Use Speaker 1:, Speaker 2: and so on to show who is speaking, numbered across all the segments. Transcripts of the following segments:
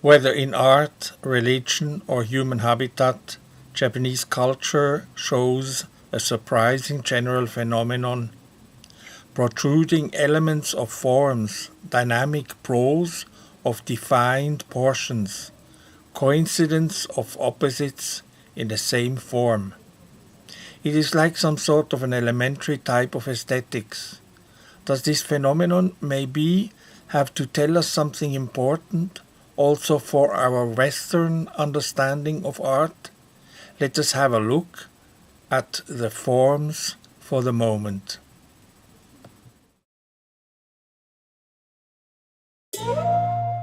Speaker 1: Whether in art, religion, or human habitat, Japanese culture shows a surprising general phenomenon: protruding elements of forms, dynamic prose of defined portions, coincidence of opposites in the same form. It is like some sort of an elementary type of aesthetics. Does this phenomenon maybe have to tell us something important also for our Western understanding of art? Let us have a look at the forms for the moment.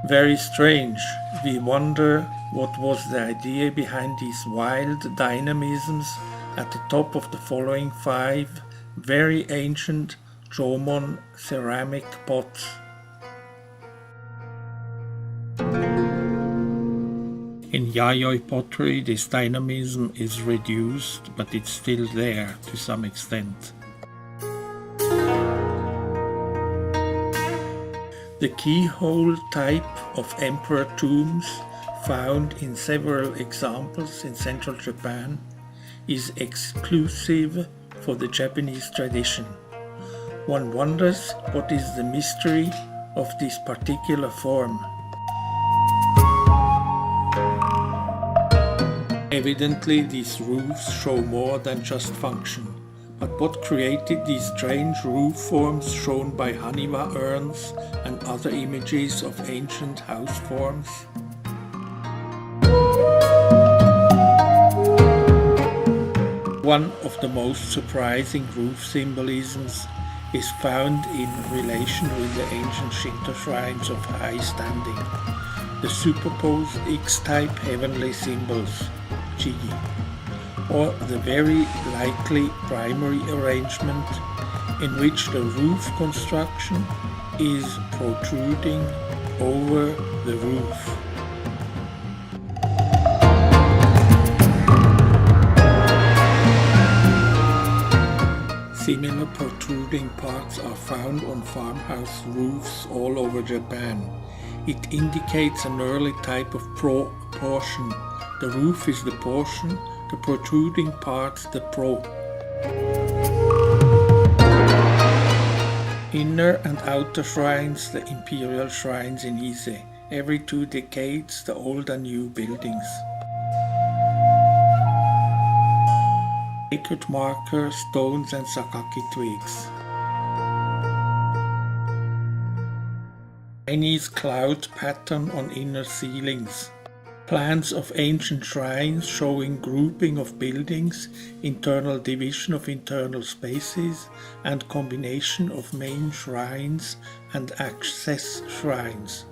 Speaker 1: Very strange. We wonder what was the idea behind these wild dynamisms at the top of the following 5 very ancient Jomon ceramic pots. In Yayoi pottery, this dynamism is reduced, but it's still there to some extent. The keyhole type of emperor tombs, found in several examples in central Japan, is exclusive for the Japanese tradition. One wonders what is the mystery of this particular form. Evidently, these roofs show more than just function. But what created these strange roof forms shown by Haniwa urns and other images of ancient house forms? One of the most surprising roof symbolisms is found in relation with the ancient Shinto shrines of high standing, the superposed X-type heavenly symbols, Chi, or the very likely primary arrangement in which the roof construction is protruding over the roof. Similar protruding parts are found on farmhouse roofs all over Japan. It indicates an early type of portion. The roof is the portion, the protruding parts the pro. Inner and outer shrines, the imperial shrines in Ise. Every 2 decades, the old and new buildings. Sacred marker, stones and sakaki twigs. Chinese cloud pattern on inner ceilings. Plans of ancient shrines showing grouping of buildings, internal division of internal spaces, and combination of main shrines and access shrines.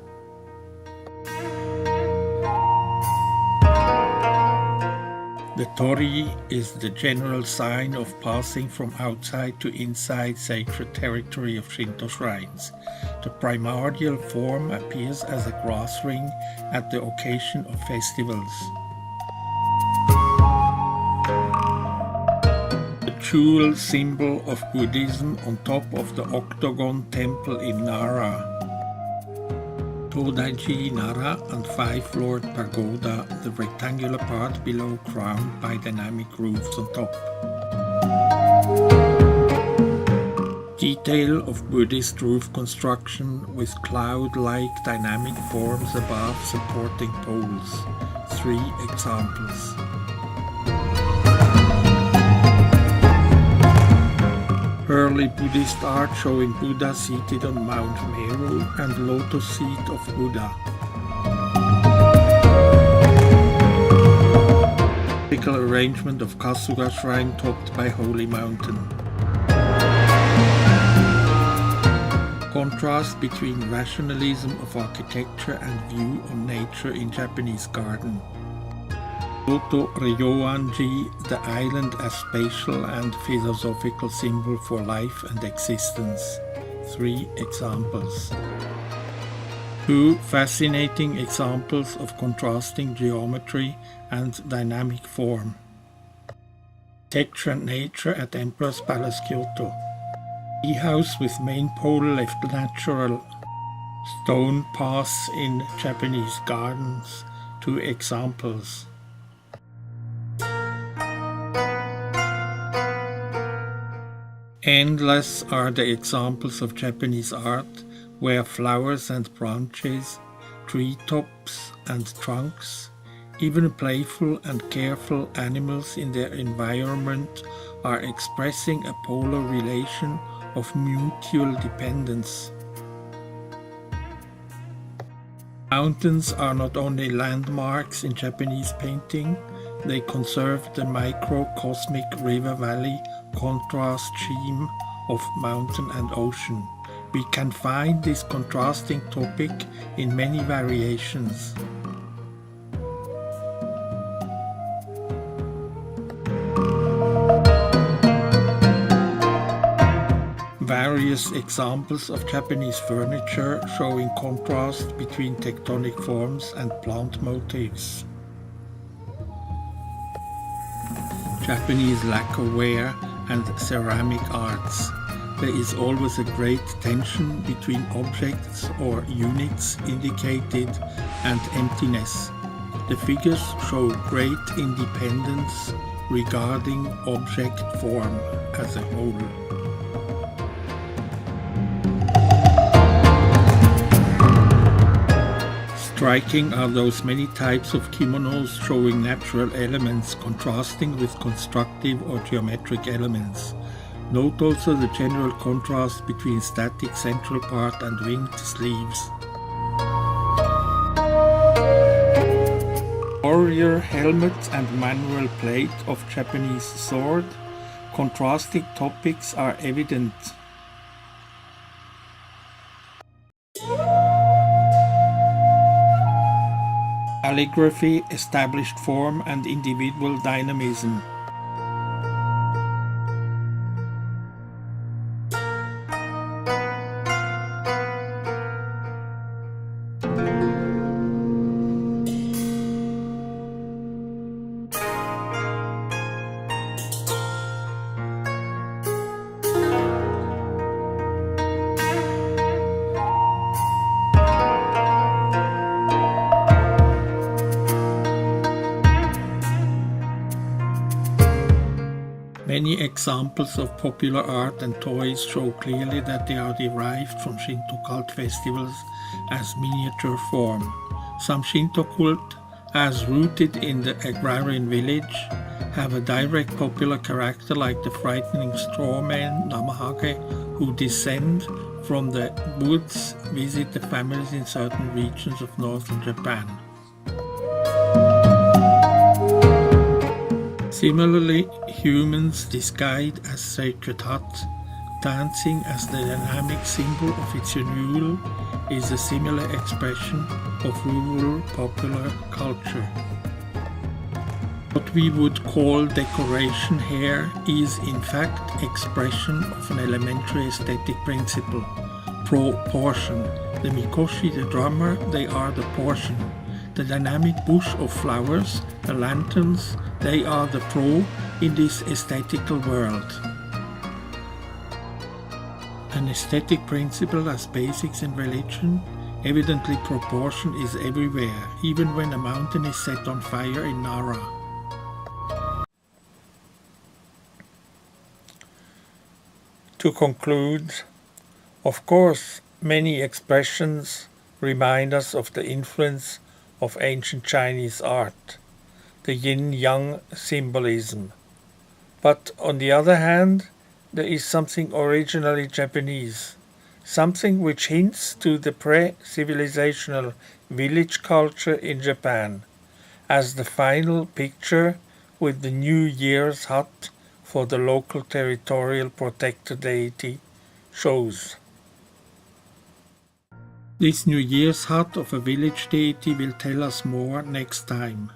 Speaker 1: The torii is the general sign of passing from outside to inside sacred territory of Shinto shrines. The primordial form appears as a grass ring at the occasion of festivals. The jewel symbol of Buddhism on top of the octagon temple in Nara. Todaiji Nara and 5-floored pagoda, the rectangular part below crowned by dynamic roofs on top. Detail of Buddhist roof construction with cloud-like dynamic forms above supporting poles. 3 examples. Early Buddhist art showing Buddha seated on Mount Meru and lotus seat of Buddha. Typical arrangement of Kasuga shrine topped by Holy Mountain. Contrast between rationalism of architecture and view on nature in Japanese garden. Kyoto Ryoanji, the island as spatial and philosophical symbol for life and existence. 3 examples. 2 fascinating examples of contrasting geometry and dynamic form. Texture and nature at Emperor's Palace, Kyoto. Tea house with main pole left natural. Stone paths in Japanese gardens. 2 examples. Endless are the examples of Japanese art where flowers and branches, treetops and trunks, even playful and careful animals in their environment are expressing a polar relation of mutual dependence. Mountains are not only landmarks in Japanese painting, they conserve the microcosmic river-valley contrast scheme of mountain and ocean. We can find this contrasting topic in many variations. Various examples of Japanese furniture showing contrast between tectonic forms and plant motifs. Japanese lacquerware and ceramic arts. There is always a great tension between objects or units indicated and emptiness. The figures show great independence regarding object form as a whole. Striking are those many types of kimonos showing natural elements contrasting with constructive or geometric elements. Note also the general contrast between static central part and winged sleeves. Warrior helmet and manual plate of Japanese sword. Contrasting topics are evident. Calligraphy, established form and individual dynamism. Many examples of popular art and toys show clearly that they are derived from Shinto cult festivals as miniature form. Some Shinto cult, as rooted in the agrarian village, have a direct popular character like the frightening straw men Namahage, who descend from the woods, visit the families in certain regions of northern Japan. Similarly, humans disguised as sacred hut, dancing as the dynamic symbol of its renewal, is a similar expression of rural popular culture. What we would call decoration here is in fact expression of an elementary aesthetic principle, proportion. The mikoshi, the drummer, they are the portion. The dynamic bush of flowers, the lanterns, they are the pro in this aesthetical world. An aesthetic principle as basics in religion, evidently proportion is everywhere, even when a mountain is set on fire in Nara. To conclude, of course, many expressions remind us of the influence of ancient Chinese art, the yin-yang symbolism. But on the other hand, there is something originally Japanese, something which hints to the pre-civilizational village culture in Japan, as the final picture with the New Year's hut for the local territorial protector deity shows. This New Year's hut of a village deity will tell us more next time.